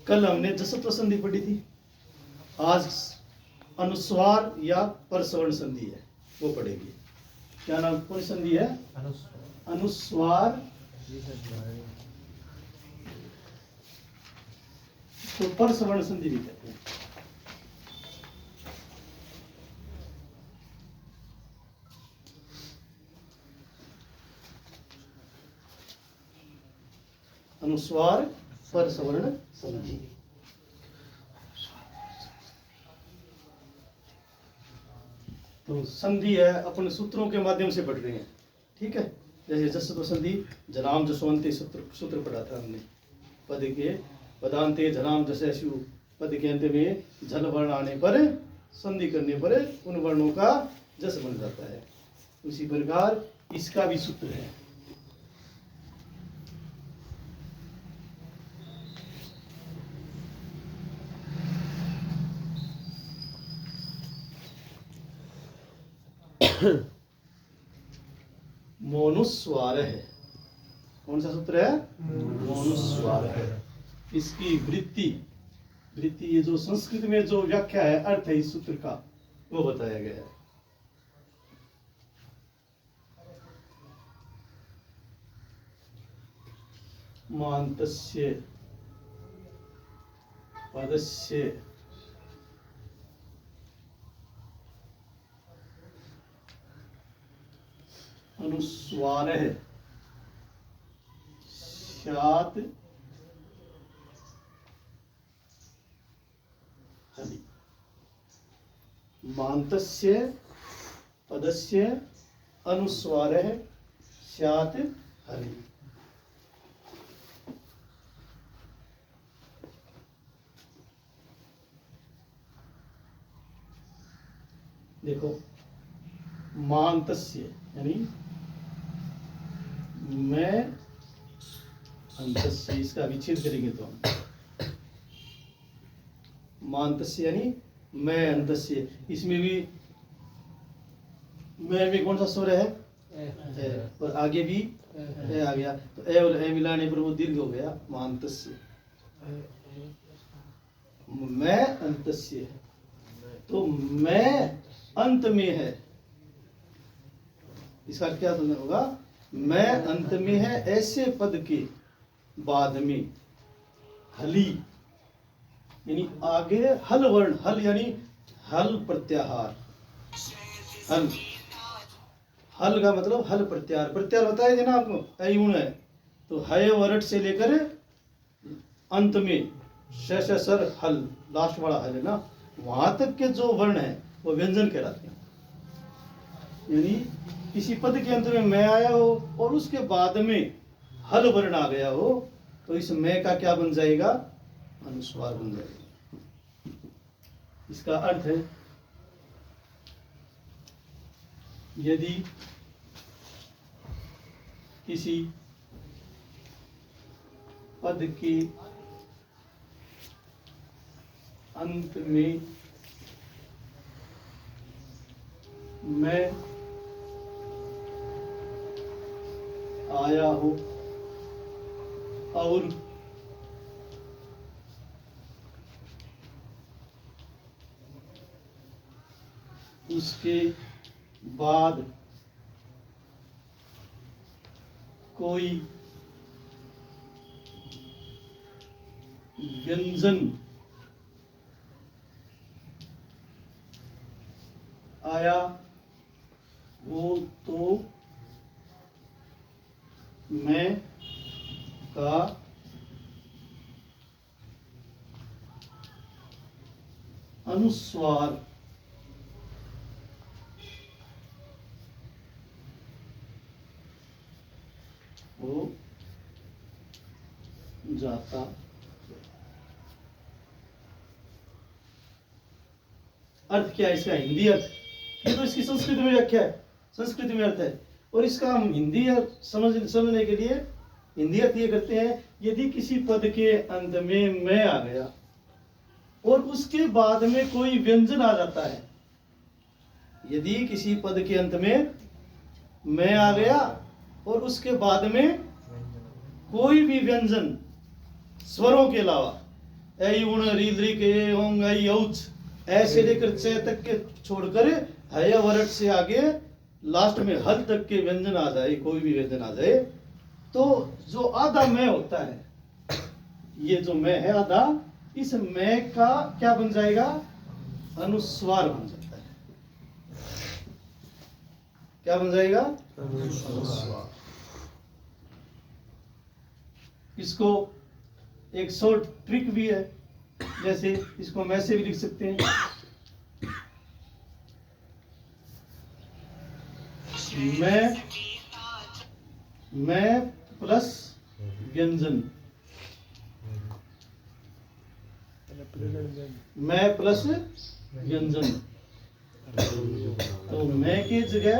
कल हमने जसत्व संधि पढ़ी थी, आज अनुस्वार या परसवर्ण संधि है वो पढ़ेंगे। क्या नाम, कौन संधि है? अनुस्वार तो परसवर्ण संधि भी कहते हैं। अनुस्वार परसवर्ण संधि। तो संधि है अपन सूत्रों के माध्यम से पढ़ रहे हैं, ठीक है। जैसे जसत्व संधि जलाम जसवंते सूत्र पढ़ा था हमने। पद के पदांते जलाम जसु, पद के अंत में जल वर्ण आने पर, संधि करने पर उन वर्णों का जस बन जाता है। उसी प्रकार इसका भी सूत्र है। मोनुस्वार है। कौन सा सूत्र है? मोनुस्वार है। इसकी वृत्ति ये जो संस्कृत में जो व्याख्या है, अर्थ है इस सूत्र का, वो बताया गया है। मान्तस्य पदस्य अनुस्वार है स्यात् हलि। मान्तस्य पदस्य अनुस्वार है स्यात् हलि। देखो, मान्तस्य यानी मैं अंतस्य, इसका विच्छेद करेंगे तो हम मान्तस्य यानी मैं अंतस्य। इसमें भी मैं में कौन सा स्वर है? और आगे भी ए आ गया, तो ए और ए मिलाने पर वो दीर्घ हो गया, मान्तस्य। मैं अंतस्य, तो मैं अंत में है, इसका क्या समझ होगा? मैं अंत में है ऐसे पद के बाद में हली यानी आगे हल वर्ण, हल यानी हल प्रत्याहार। हल का मतलब हल प्रत्याहार। प्रत्याहार बताया थे ना आपको, अयुण है तो हय वरट से लेकर अंत में सर हल, लास्ट वाला हल है ना, वहां तक के जो वर्ण है वो व्यंजन कहलाते हैं। यानी किसी पद के अंत में मैं आया हो और उसके बाद में हल वर्ण आ गया हो, तो इस मैं का क्या बन जाएगा? अनुस्वार बन जाएगा। इसका अर्थ है, यदि किसी पद के अंत में मैं आया हो और उसके बाद कोई व्यंजन आया हो तो मैं का अनुस्वार हो जाता। अर्थ क्या है इसका? हिंदी अर्थ, ये तो इसकी संस्कृत में व्याख्या है, संस्कृत में अर्थ है। और इसका हम हिंदी अर्थ समझने के लिए हिंदी अर्थ ये करते हैं, यदि किसी पद के अंत में मैं आ गया और उसके बाद में कोई व्यंजन आ जाता है, यदि किसी पद के अंत में मैं आ गया और उसके बाद में कोई भी व्यंजन स्वरों के अलावा, ऐ उण री दृक ए ओंग ऐ औच ऐसे लेकर च तक के छोड़कर हय वरट से आगे लास्ट में हल तक के व्यंजन आ जाए, कोई भी व्यंजन आ जाए, तो जो आधा मैं होता है, ये जो मैं है आधा, इस मैं का क्या बन जाएगा? अनुस्वार बन जाता है। क्या बन जाएगा? अनुस्वार। इसको एक शॉर्ट ट्रिक भी है, जैसे इसको मैं से भी लिख सकते हैं, मैं प्लस व्यंजन, मैं प्लस व्यंजन, तो मैं की जगह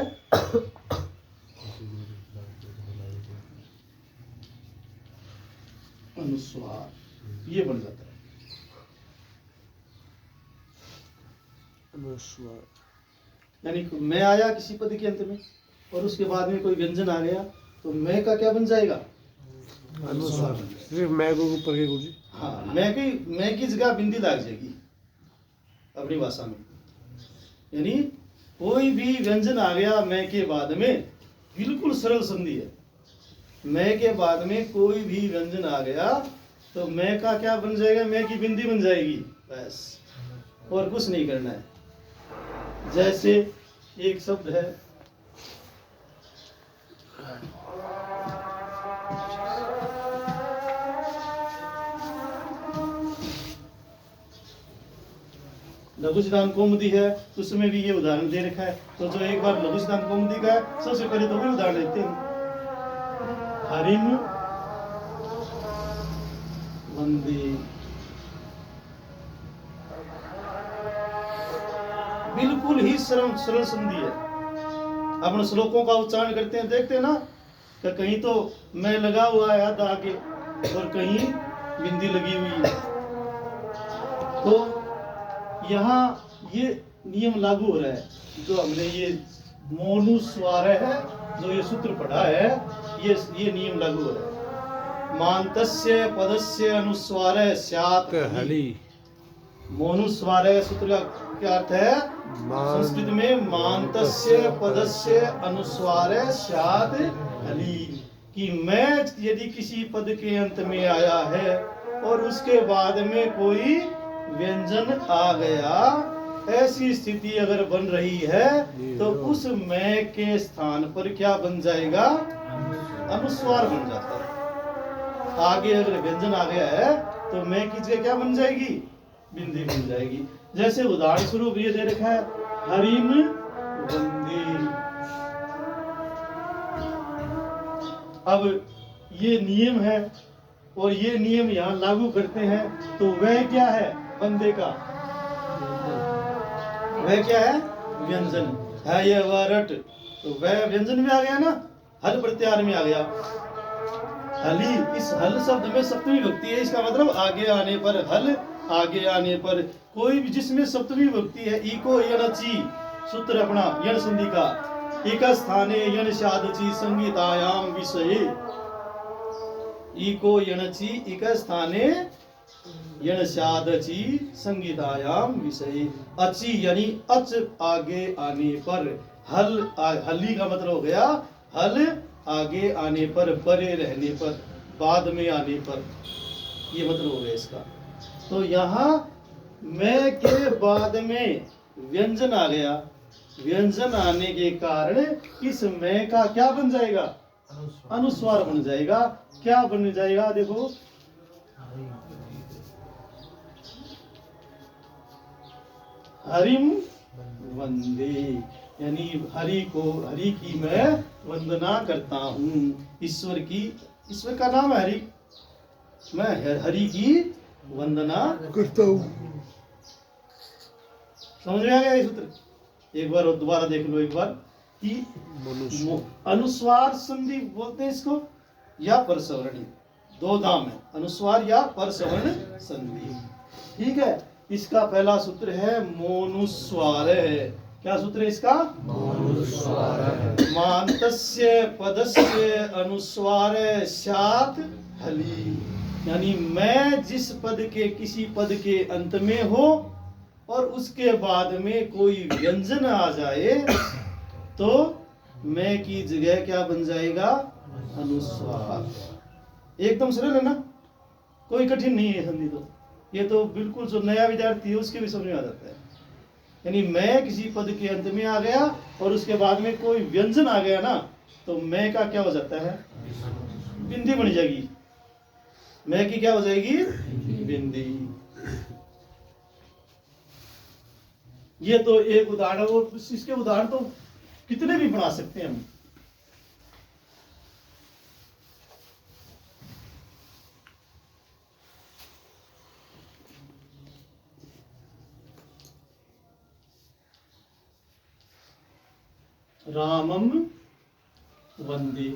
अनुस्वार, ये बन जाता है अनुस्वार। यानी मैं आया किसी पद के अंत में और उसके बाद में कोई व्यंजन आ गया, तो मैं का क्या बन जाएगा? अनुस्वार। सिर्फ मैं को ऊपर के गुरुजी। हाँ, मैं की जगह बिंदी लग जाएगी अपनी भाषा में। यानी कोई भी व्यंजन आ गया मैं के बाद में, बिल्कुल सरल संधि है। मैं के बाद में कोई भी व्यंजन आ गया तो मैं का क्या बन जाएगा? मैं की बिंदी बन जाएगी, बस, और कुछ नहीं करना है। जैसे एक शब्द है लघु सिद्धांत कौमुदी है, उसमें भी ये उदाहरण दे रखा है। तो जो एक बार लघु सिद्धांत कौमुदी का है, सबसे पहले तो वही उदाहरण देते हैं, हरिम वंदे। बिल्कुल ही सरल संधि है। अपन श्लोकों का उच्चारण करते हैं, देखते हैं ना कि कहीं तो मैं लगा हुआ है आधा आगे और कहीं बिंदी लगी हुई है। तो यहाँ ये नियम लागू हो रहा है, जो हमने ये मोनुस्वार है, जो ये सूत्र पढ़ा है, ये नियम लागू हो रहा है। मान्तस्य पदस्य अनुस्वार स्यात् हलि। मोनुस्वार सूत्र का क्या अर्थ है? संस्कृत में मान्तस्य पदस्य अनुस्वार स्यात् हलि, कि मैं यदि किसी पद के अंत में आया है और उसके बाद में कोई व्यंजन आ गया, ऐसी स्थिति अगर बन रही है तो उस मैं के स्थान पर क्या बन जाएगा? अनुस्वार बन जाता है। आगे अगर व्यंजन आ गया है तो मैं की जगह क्या बन जाएगी? बिंदी बन जाएगी। जैसे उदाहरण स्वरूप ये दे रखा है, हरिम वंदे। अब ये नियम है और ये नियम यहाँ लागू करते हैं, तो वह क्या है? बंदे का वह क्या है? व्यंजन है। ये वरट, तो वह व्यंजन में आ गया ना, हल प्रत्याहार में आ गया। हली, इस हल शब्द में सप्तमी विभक्ति है। इसका मतलब आगे आने पर, हल आगे आने पर, कोई भी जिसमें सप्तमी विभक्ति है, इको यणचि, सूत्र अपना यण संधि का, एक स्थाने यण स्यादचि संगीतायाम विषये। इको यणचि एक स्थाने यण स्यादचि संगीतायाम विषये। अचि यानी अच आगे आने पर, हली का मतलब हो गया हल आगे आने पर, परे रहने पर, बाद में आने पर, ये मतलब हो गया इसका। तो यहाँ मैं के बाद में व्यंजन आ गया, व्यंजन आने के कारण इस मैं का क्या बन जाएगा? अनुस्वार बन जाएगा। क्या बन जाएगा? देखो, हरिम वंदे, यानी हरि की मैं वंदना करता हूँ। ईश्वर की, ईश्वर का नाम है हरि, मैं हरि की वंदना करता हूँ। समझ में आ गया ये सूत्र? एक बार और दोबारा देख लो एक बार, कि अनुस्वार संधि बोलते हैं इसको, या परसवर्णी, दो दाम है, अनुस्वार या परसवर्ण संधि। ठीक है, इसका पहला सूत्र है मोनुस्वार। क्या सूत्र है इसका? मोनुस्वार। मान्तस्य पदस्य अनुस्वार स्यात् हलि। यानी मैं जिस पद के किसी पद के अंत में हो और उसके बाद में कोई व्यंजन आ जाए तो मैं की जगह क्या बन जाएगा? अनुस्वार। एकदम सरल है ना, कोई कठिन नहीं है संधि। तो ये तो बिल्कुल जो नया विद्यार्थी है उसके भी समझ में आ जाता है। यानी मैं किसी पद के अंत में आ गया और उसके बाद में कोई व्यंजन आ गया ना, तो मैं का क्या हो जाता है? बिंदी बन जाएगी। मैं की क्या हो जाएगी? बिंदी। ये तो एक उदाहरण, और इसके उदाहरण तो कितने भी बना सकते हैं हम। रामम वंदे,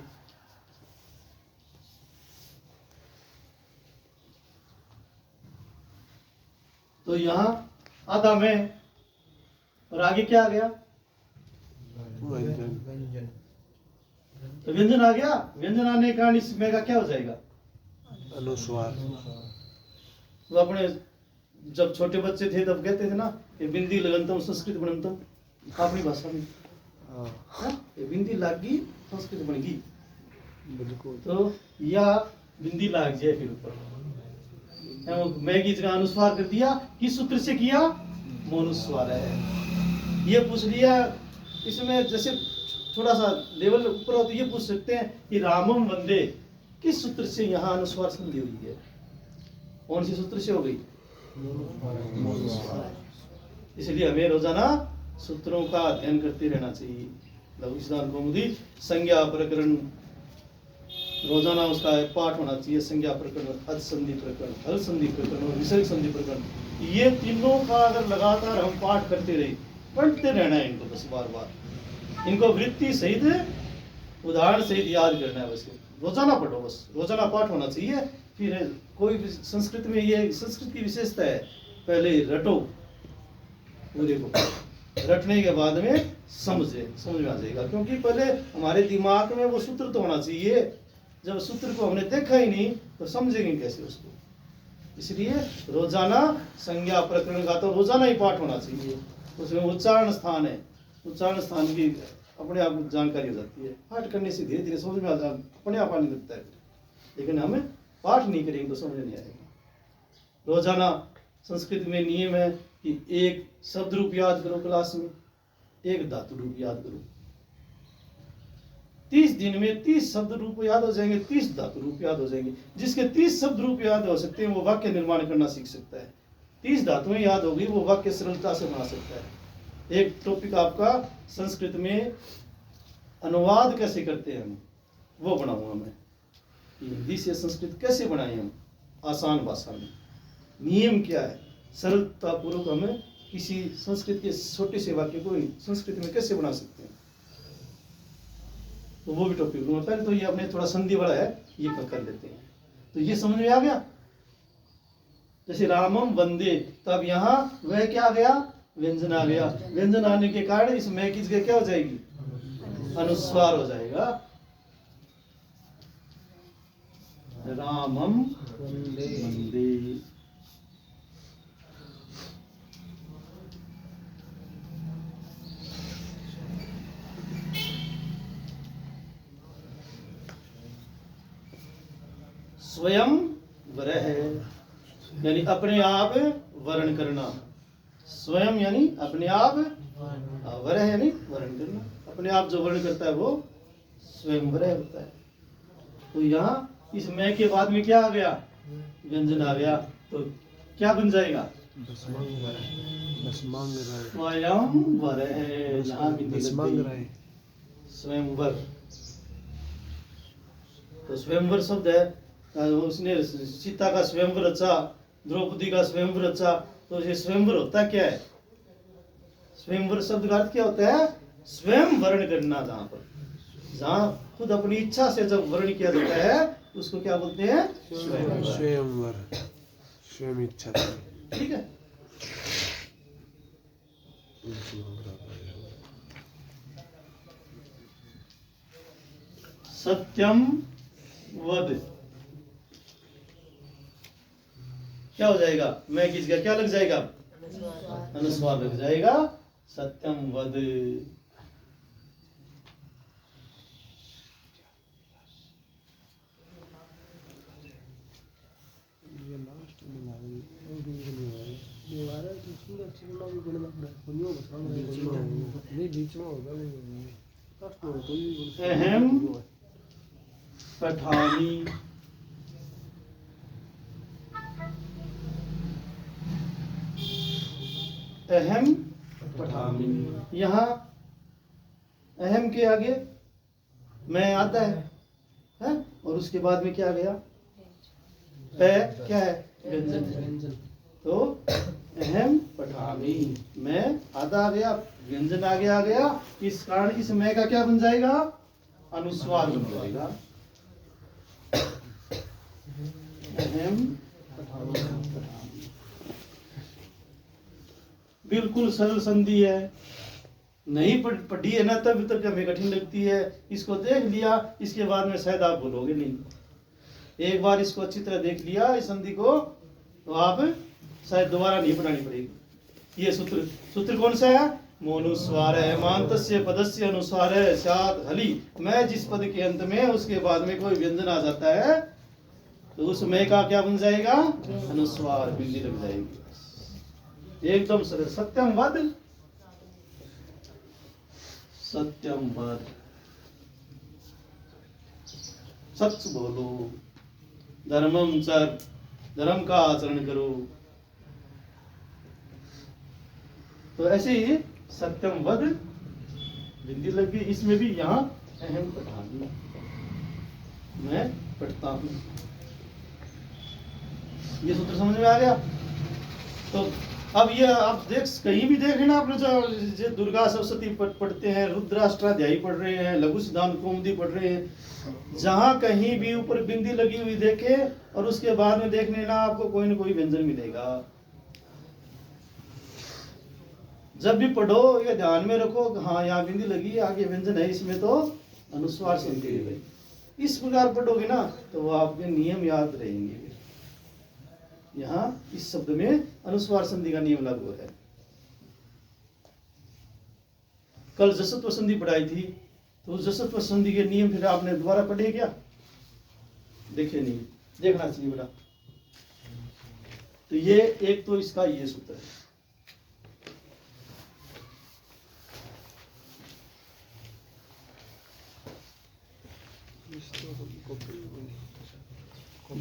तो यहां आधा मैं और आगे क्या आ गया? व्यंजन। तो व्यंजन आ गया। व्यंजन आने के कारण इस में का क्या हो जाएगा? अनुस्वार। तो अपने जब छोटे बच्चे थे तब कहते थे ना, ये बिंदी लगनतम संस्कृत बनंतम, अपनी भाषा में। हाँ, ये बिंदी लाग गई संस्कृत बन गई। बिल्कुल। तो या बिंदी लाग जाए फिर ऊपर, मैं की जगह अनुस्वार कर दिया। किस सूत्र से किया? मोनुस्वार है। ये पूछ लिया। इसमें जैसे थोड़ा सा लेवल ऊपर हो तो ये पूछ सकते हैं कि रामम वंदे किस सूत्र से यहाँ अनुस्वार संधि हुई है? कौन सी सूत्र से हो गई? मोनुस्वार। इसलिए हमें रोजाना सूत्रों का अध्ययन करते रहना चाहिए। लघु सिद्धांत कौमुदी संज्ञा प्रकरण रोजाना उसका पाठ होना चाहिए। संज्ञा प्रकरण, अध संधि प्रकरण, हल संधि प्रकरण और विसर्ग संधि प्रकरण, ये तीनों का अगर लगातार हम पाठ करते रहे, पढ़ते रहना है इनको, बस बार बार इनको वृत्ति सहित उदाहरण सहित याद करना है। बस रोजाना पढ़ो, बस रोजाना पाठ होना चाहिए। फिर कोई भी संस्कृत में, ये संस्कृत की विशेषता है, पहले रटो पूरे को, रटने के बाद में समझ में आ जाएगा। क्योंकि पहले हमारे दिमाग में वो सूत्र तो होना चाहिए। जब सूत्र को हमने देखा ही नहीं तो समझेंगे कैसे उसको? इसलिए रोजाना संज्ञा प्रकरण का तो रोजाना ही पाठ होना चाहिए। उसमें उच्चारण स्थान है, उच्चारण स्थान की अपने आप जानकारी हो जाती है। पाठ करने से धीरे धीरे समझ में आ जाता, अपने आप आने लगता है। लेकिन हमें पाठ नहीं करेंगे तो समझ नहीं आएगा। रोजाना संस्कृत में नियम है कि एक शब्द रूप याद करो क्लास में, एक धातु रूप याद करो। 30 दिन में 30 शब्द रूप याद हो जाएंगे, 30 धातु रूप याद हो जाएंगे। जिसके 30 शब्द रूप याद हो सकते हैं वो वाक्य निर्माण करना सीख सकता है। 30 धातुएं याद होगी वो वाक्य सरलता से बना सकता है। एक टॉपिक आपका संस्कृत में अनुवाद कैसे करते हैं हम, वो बनाऊंगा मैं। हिंदी से संस्कृत कैसे बनाए हम आसान भाषा में, नियम क्या है, सरलता पूर्वक हमें किसी संस्कृत के छोटे से वाक्य को संस्कृत में कैसे बना सकते हैं, तो वो भी टॉपिक लूंगा। पहले तो ये अपने थोड़ा संधि वाला है, ये कर लेते हैं। तो ये समझ में आ गया। जैसे रामम वंदे, तब यहाँ वह क्या आ गया? व्यंजन आ गया। व्यंजन आने के कारण इस मैं की जगह क्या हो जाएगी? अनुस्वार हो जाएगा। रामम वंदे। स्वयं वरह, यानी अपने आप वर्ण करना। स्वयं यानी अपने आप, वरह यानी वर्ण करना। अपने आप जो वर्ण करता है वो स्वयं वरह होता है। तो यहाँ इस मैं के बाद में क्या आ गया? व्यंजन आ गया। तो क्या बन जाएगा? स्वयं वरह। स्वयंवर, तो स्वयंवर शब्द है। उसने सीता का स्वयंवर रचा, द्रौपदी का स्वयंवर रचा। तो ये स्वयंवर होता क्या है? स्वयंवर शब्द का अर्थ क्या होता है? स्वयं वर्ण करना। जहाँ खुद अपनी इच्छा से जब वर्ण किया जाता है उसको क्या बोलते हैं? स्वयंवर, स्वयं इच्छा। ठीक है। सत्यम वद, क्या हो जाएगा, मैं किसका क्या लग जाएगा, अनुस्वार लग जाएगा। सत्यम वद। ये लास्ट में लागे और बीच में है ये वाला तो सूरज छिपना भी बड़ा लग रहा है कोई और बता रहा है नहीं बीच में होगा नहीं लास्ट में तो ये अहम पठानी। अहम पठानी, यहाँ अहम के आगे मैं आता है और उसके बाद में क्या आ गया, पे क्या है, व्यंजन। तो अहम पठामी, मैं आधा आ गया, व्यंजन आगे आ गया, इस कारण इस मैं का क्या बन जाएगा, अनुस्वार बन जाएगा। अहम पठामी। बिल्कुल सरल संधि है, नहीं पढ़ी है ना तब तक हमें कठिन लगती है। इसको देख लिया, इसके बाद में शायद आप बोलोगे नहीं। एक बार इसको अच्छी तरह देख लिया इस संधि को, तो आप शायद दोबारा नहीं पढ़ानी पड़ेगी। ये सूत्र कौन सा है, मोनुस्वार है, मांतस्य पदस्य अनुस्वार है स्यात् हलि। मैं जिस पद के अंत में उसके बाद में कोई व्यंजन आ जाता है तो उस मैं का क्या बन जाएगा, अनुस्वार, बिंदी लग जाएगी। एकदम सरल। सत्यम वद, सत्यम वद, सच बोलो, धर्मम चर, धर्म का आचरण करो। तो ऐसे ही सत्यम वद बिंदी लग गई, इसमें भी यहाँ अहम पठानी, मैं पढ़ता हूं। ये सूत्र समझ में आ गया। तो अब ये आप कहीं भी देख लेना, आपने जो दुर्गा सप्तशती पढ़ते हैं, रुद्राष्टाध्यायी पढ़ रहे हैं, लघु सिद्धांत कौमुदी पढ़ रहे हैं, जहां कहीं भी ऊपर बिंदी लगी हुई देखे और उसके बाद में देख लेना, आपको कोई ना कोई व्यंजन मिलेगा। जब भी पढ़ो ये ध्यान में रखो, हाँ यहाँ बिंदी लगी, आगे व्यंजन है, इसमें तो अनुस्वार संधि है। इस प्रकार पढ़ोगे ना तो वो आपके नियम याद रहेंगे। यहाँ इस शब्द में अनुस्वार संधि का नियम लागू है। कल जसत्व संधि पढ़ाई थी, तो उस जसत्व संधि के नियम फिर आपने दोबारा पढ़े क्या, देखे नहीं, देखना चाहिए बेटा। तो ये एक तो इसका ये सूत्र है।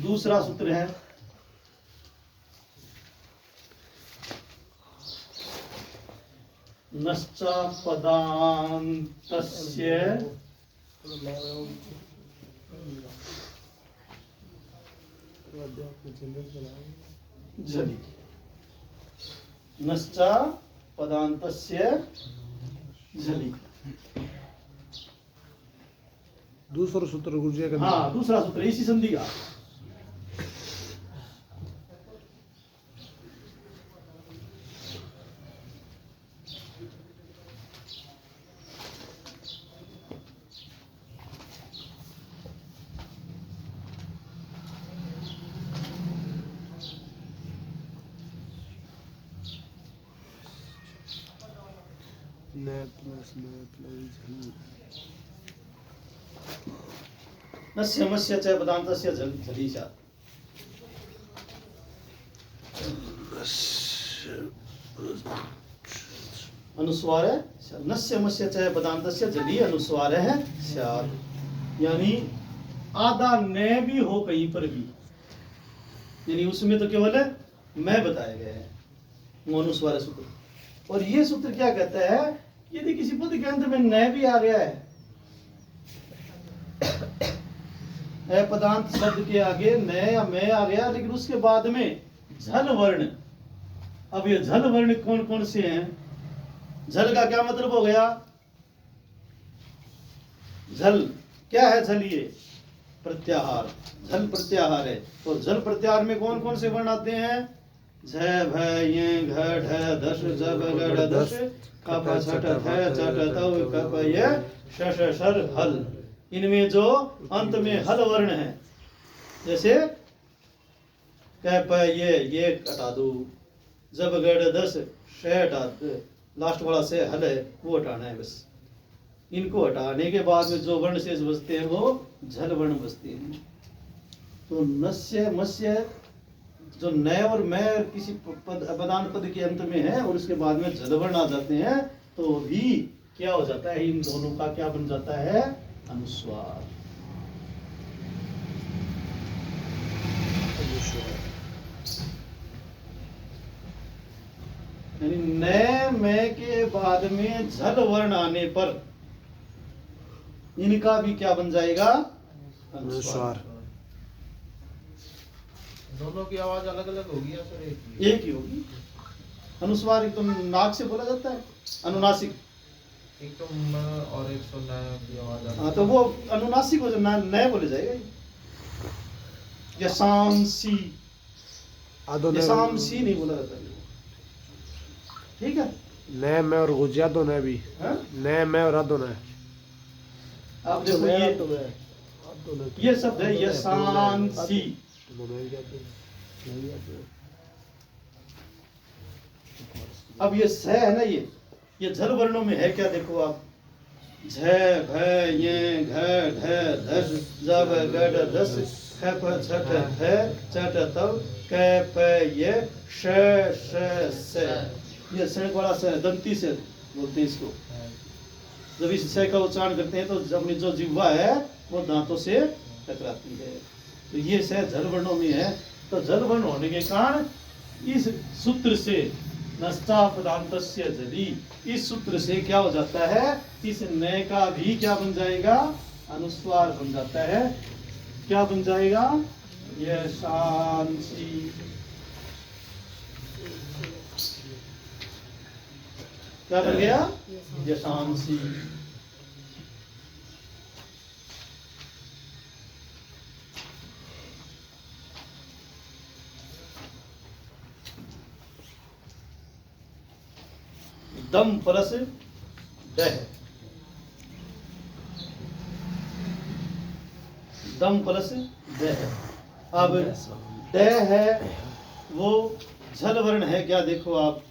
दूसरा सूत्र है नश्च पदान्तस्य झलि। नश्च पदान्तस्य झलि। दूसरा सूत्र गुरुजी का, हाँ दूसरा सूत्र इसी संधि का। नस्य मस्य च पदान्तस्य झलि स्यात्। अनुस्वार है नस्य मस्य च पदान्तस्य झलि अनुस्वार है स्यात्, यानी आधा न भी हो कहीं पर भी, यानी उसमें तो केवल मैं बताया गया है, वो अनुस्वार सूत्र। और ये सूत्र क्या कहता है, यदि किसी पद के अंत में न भी आ गया है, पदांत शब्द के आगे न या मैं आ गया, लेकिन उसके बाद में झल वर्ण। अब ये झल वर्ण कौन कौन से हैं, झल का क्या मतलब हो गया, झल क्या है, झल ये प्रत्याहार, झल प्रत्याहार है। तो झल प्रत्याहार में कौन कौन से वर्ण आते हैं, झ भ य घ ढ दश जब गड़ दश कप छठ थ चट तव कप य श श शर हल। इनमें जो अंत में हल वर्ण है, जैसे कह प ये हटा दो, जब गड़ दस शे हटा, लास्ट वाला से हल है वो हटाना है बस। इनको हटाने के बाद में जो वर्ण शेष बचते हैं वो झल वर्ण बचते हैं। तो नस्य मस्य जो न और मैं किसी पदांत पद के अंत में है और उसके बाद में झल वर्ण आ जाते हैं तो भी क्या हो जाता है, इन दोनों का क्या बन जाता है, अनुस्वार। यानी न में के बाद में झल वर्ण आने पर इनका भी क्या बन जाएगा, अनुस्वार। दोनों की आवाज अलग अलग होगी या सर एक ही होगी। अनुस्वार एक तो नाक से बोला जाता है, अनुनासिक। एक तो म और एक तो न की आवाज अलग। हाँ तो वो अनुनासिक हो जाए, नए बोले जाएगा। यशांसी, यशांसी नहीं बोला जाता है। ठीक है, नए में और गुजिया दो नए भी, हाँ? नए में और दो नए। अब देखो ये शब्द है यशांसी। अब ये स है ना, ये झल वर्णों में है क्या, देखो आप, झ भ ये घ ढ धस जब गड दस ख प छठ थ चट तव क प ये श श स। ये स वाला स दंती से बोलते हैं इसको। जब इस स का उच्चारण करते हैं तो अपनी जो जिह्वा है वो दांतों से टकराती है। तो ये स झल वर्णों में है। तो झल वर्ण होने के कारण इस सूत्र से नष्टापदान्तस्य जली, इस सूत्र से क्या हो जाता है, इस न का भी क्या बन जाएगा, अनुस्वार बन जाता है। क्या बन जाएगा, यशांसी। क्या बन गया, यशांसी। दम प्लस डह, दम प्लस डह। अब डह है वो झल वर्ण है क्या, देखो आप,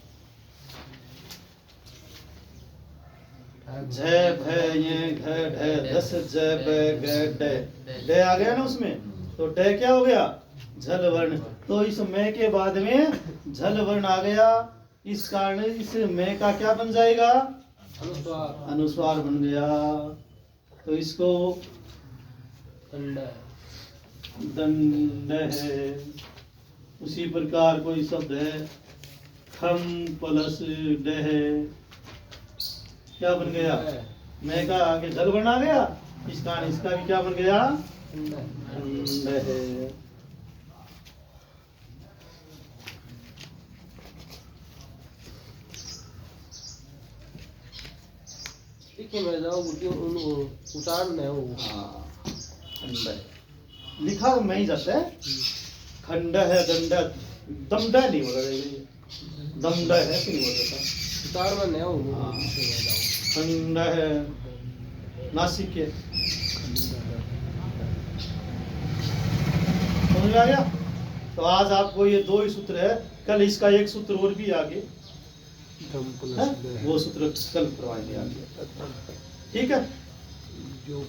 झ भ ये घ ढ दस ज ब ग ड, ड आ गया ना उसमें, तो ड क्या हो गया, झल वर्ण। तो इस में के बाद में झल वर्ण आ गया, इस कारण इस में का क्या बन जाएगा, अनुस्वार, अनुस्वार बन गया। तो इसको दंड है। उसी प्रकार कोई शब्द है खम प्लस डह, क्या बन गया, मैं का आगे जल बना गया, इस कारण इसका भी क्या बन गया, दंड है। उच्चारण है वो। हाँ, खंड है लिखा तो मैं ही जाता है, खंड है, दंड, दमड नहीं बोला जाएगा, दमड है कि नहीं बोल जाता, उच्चारण है वो। हाँ। खंड है, नासिक के, समझ में आ गया। तो आज आपको ये दो ही सूत्र है, कल इसका एक सूत्र और भी आगे है? वो सूत्र कल करवाएंगे आगे, ठीक है। जो